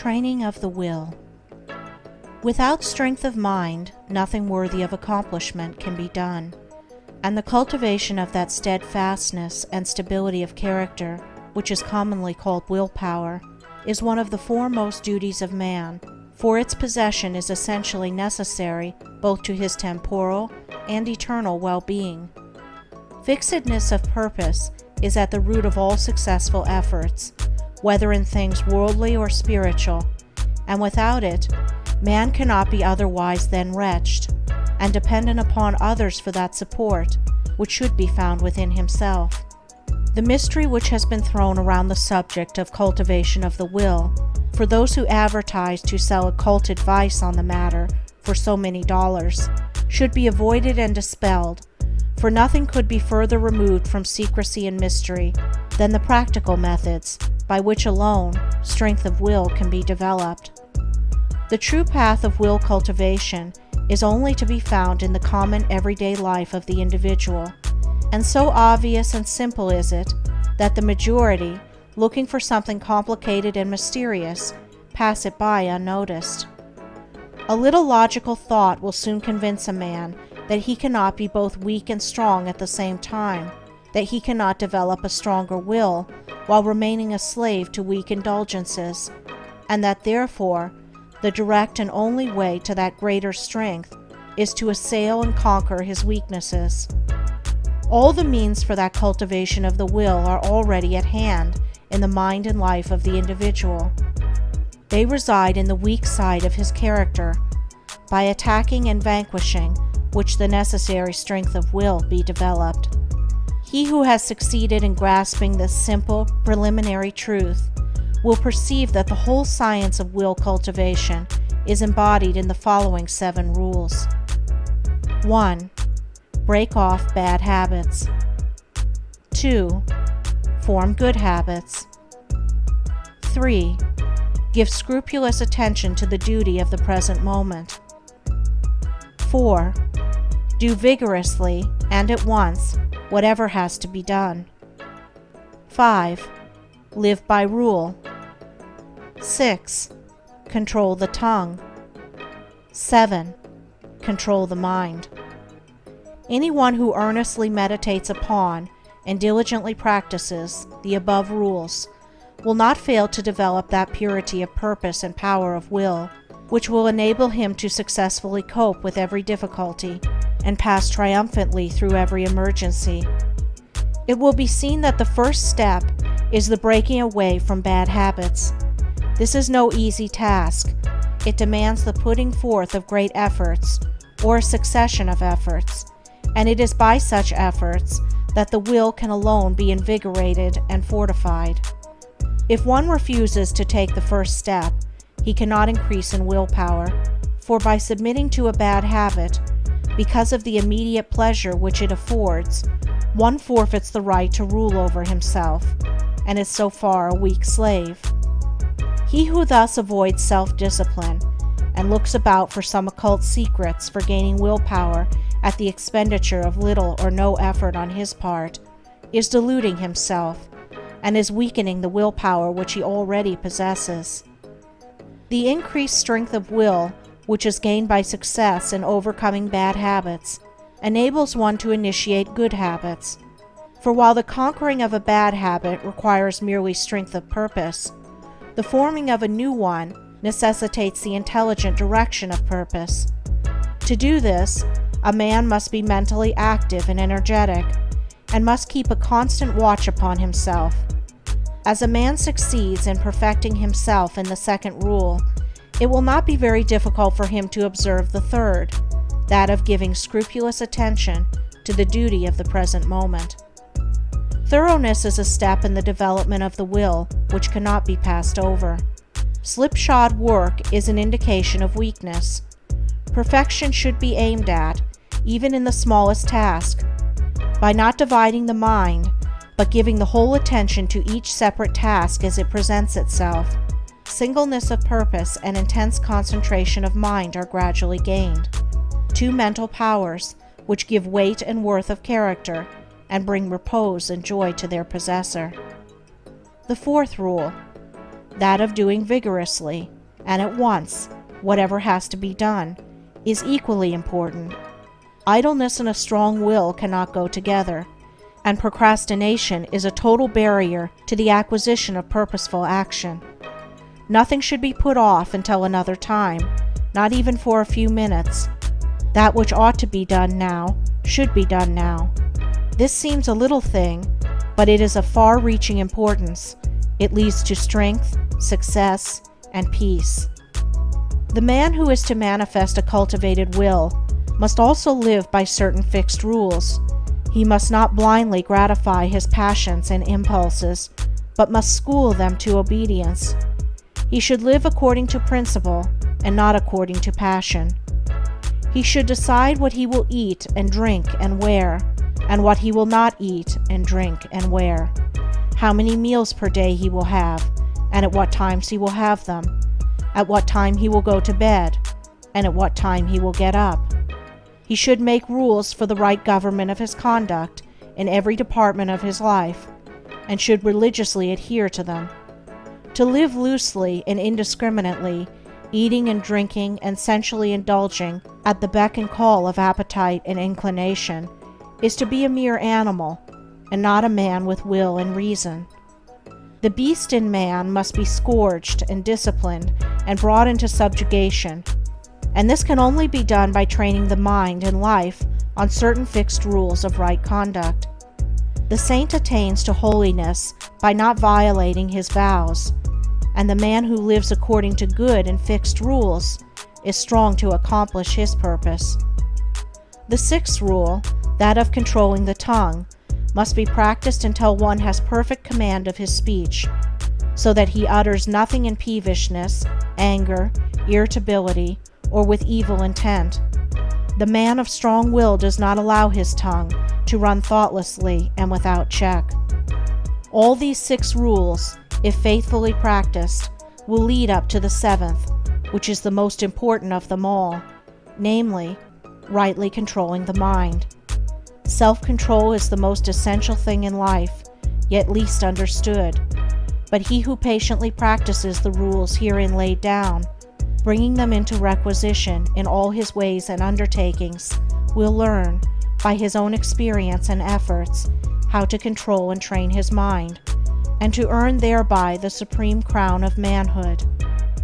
Training of the will. Without strength of mind, nothing worthy of accomplishment can be done, and the cultivation of that steadfastness and stability of character, which is commonly called willpower, is one of the foremost duties of man, for its possession is essentially necessary both to his temporal and eternal well-being. Fixedness of purpose is at the root of all successful efforts, whether in things worldly or spiritual, and without it, man cannot be otherwise than wretched, and dependent upon others for that support, which should be found within himself. The mystery which has been thrown around the subject of cultivation of the will, for those who advertise to sell occult advice on the matter for so many dollars, should be avoided and dispelled, for nothing could be further removed from secrecy and mystery than the practical methods by which alone strength of will can be developed. The true path of will cultivation is only to be found in the common everyday life of the individual, and so obvious and simple is it that the majority, looking for something complicated and mysterious, pass it by unnoticed. A little logical thought will soon convince a man that he cannot be both weak and strong at the same time, that he cannot develop a stronger will while remaining a slave to weak indulgences, and that therefore the direct and only way to that greater strength is to assail and conquer his weaknesses. All the means for that cultivation of the will are already at hand in the mind and life of the individual. They reside in the weak side of his character, by attacking and vanquishing which the necessary strength of will be developed. He who has succeeded in grasping this simple, preliminary truth will perceive that the whole science of will cultivation is embodied in the following 7 rules. 1. Break off bad habits. 2. Form good habits. 3. Give scrupulous attention to the duty of the present moment. 4. Do vigorously and at once whatever has to be done. 5. Live by rule. 6. Control the tongue. 7. Control the mind. Anyone who earnestly meditates upon and diligently practices the above rules will not fail to develop that purity of purpose and power of will which will enable him to successfully cope with every difficulty and pass triumphantly through every emergency. It will be seen that the first step is the breaking away from bad habits. This is no easy task. It demands the putting forth of great efforts, or a succession of efforts, and it is by such efforts that the will can alone be invigorated and fortified. If one refuses to take the first step, he cannot increase in willpower, for by submitting to a bad habit, because of the immediate pleasure which it affords, one forfeits the right to rule over himself, and is so far a weak slave. He who thus avoids self-discipline, and looks about for some occult secrets for gaining willpower at the expenditure of little or no effort on his part, is deluding himself, and is weakening the willpower which he already possesses. The increased strength of will, which is gained by success in overcoming bad habits, enables one to initiate good habits. For while the conquering of a bad habit requires merely strength of purpose, the forming of a new one necessitates the intelligent direction of purpose. To do this, a man must be mentally active and energetic, and must keep a constant watch upon himself. As a man succeeds in perfecting himself in the second rule, it will not be very difficult for him to observe the third, that of giving scrupulous attention to the duty of the present moment. Thoroughness is a step in the development of the will which cannot be passed over. Slipshod work is an indication of weakness. Perfection should be aimed at, even in the smallest task. By not dividing the mind, but giving the whole attention to each separate task as it presents itself, singleness of purpose and intense concentration of mind are gradually gained, 2 mental powers which give weight and worth of character and bring repose and joy to their possessor. The 4th rule: that of doing vigorously, and at once, whatever has to be done, is equally important. Idleness and a strong will cannot go together, and procrastination is a total barrier to the acquisition of purposeful action. Nothing should be put off until another time, not even for a few minutes. That which ought to be done now should be done now. This seems a little thing, but it is of far-reaching importance. It leads to strength, success, and peace. The man who is to manifest a cultivated will must also live by certain fixed rules. He must not blindly gratify his passions and impulses, but must school them to obedience. He should live according to principle and not according to passion. He should decide what he will eat and drink and wear, and what he will not eat and drink and wear, how many meals per day he will have, and at what times he will have them, at what time he will go to bed, and at what time he will get up. He should make rules for the right government of his conduct in every department of his life, and should religiously adhere to them. To live loosely and indiscriminately, eating and drinking and sensually indulging at the beck and call of appetite and inclination, is to be a mere animal, and not a man with will and reason. The beast in man must be scourged and disciplined and brought into subjugation, and this can only be done by training the mind and life on certain fixed rules of right conduct. The saint attains to holiness by not violating his vows, and the man who lives according to good and fixed rules is strong to accomplish his purpose. The sixth rule, that of controlling the tongue, must be practiced until one has perfect command of his speech, so that he utters nothing in peevishness, anger, irritability, or with evil intent. The man of strong will does not allow his tongue to run thoughtlessly and without check. All these 6 rules, if faithfully practiced, will lead up to the 7th, which is the most important of them all, namely, rightly controlling the mind. Self-control is the most essential thing in life, yet least understood. But he who patiently practices the rules herein laid down, bringing them into requisition in all his ways and undertakings, will learn, by his own experience and efforts, how to control and train his mind, and to earn thereby the supreme crown of manhood,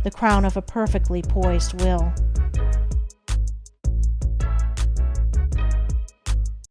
the crown of a perfectly poised will.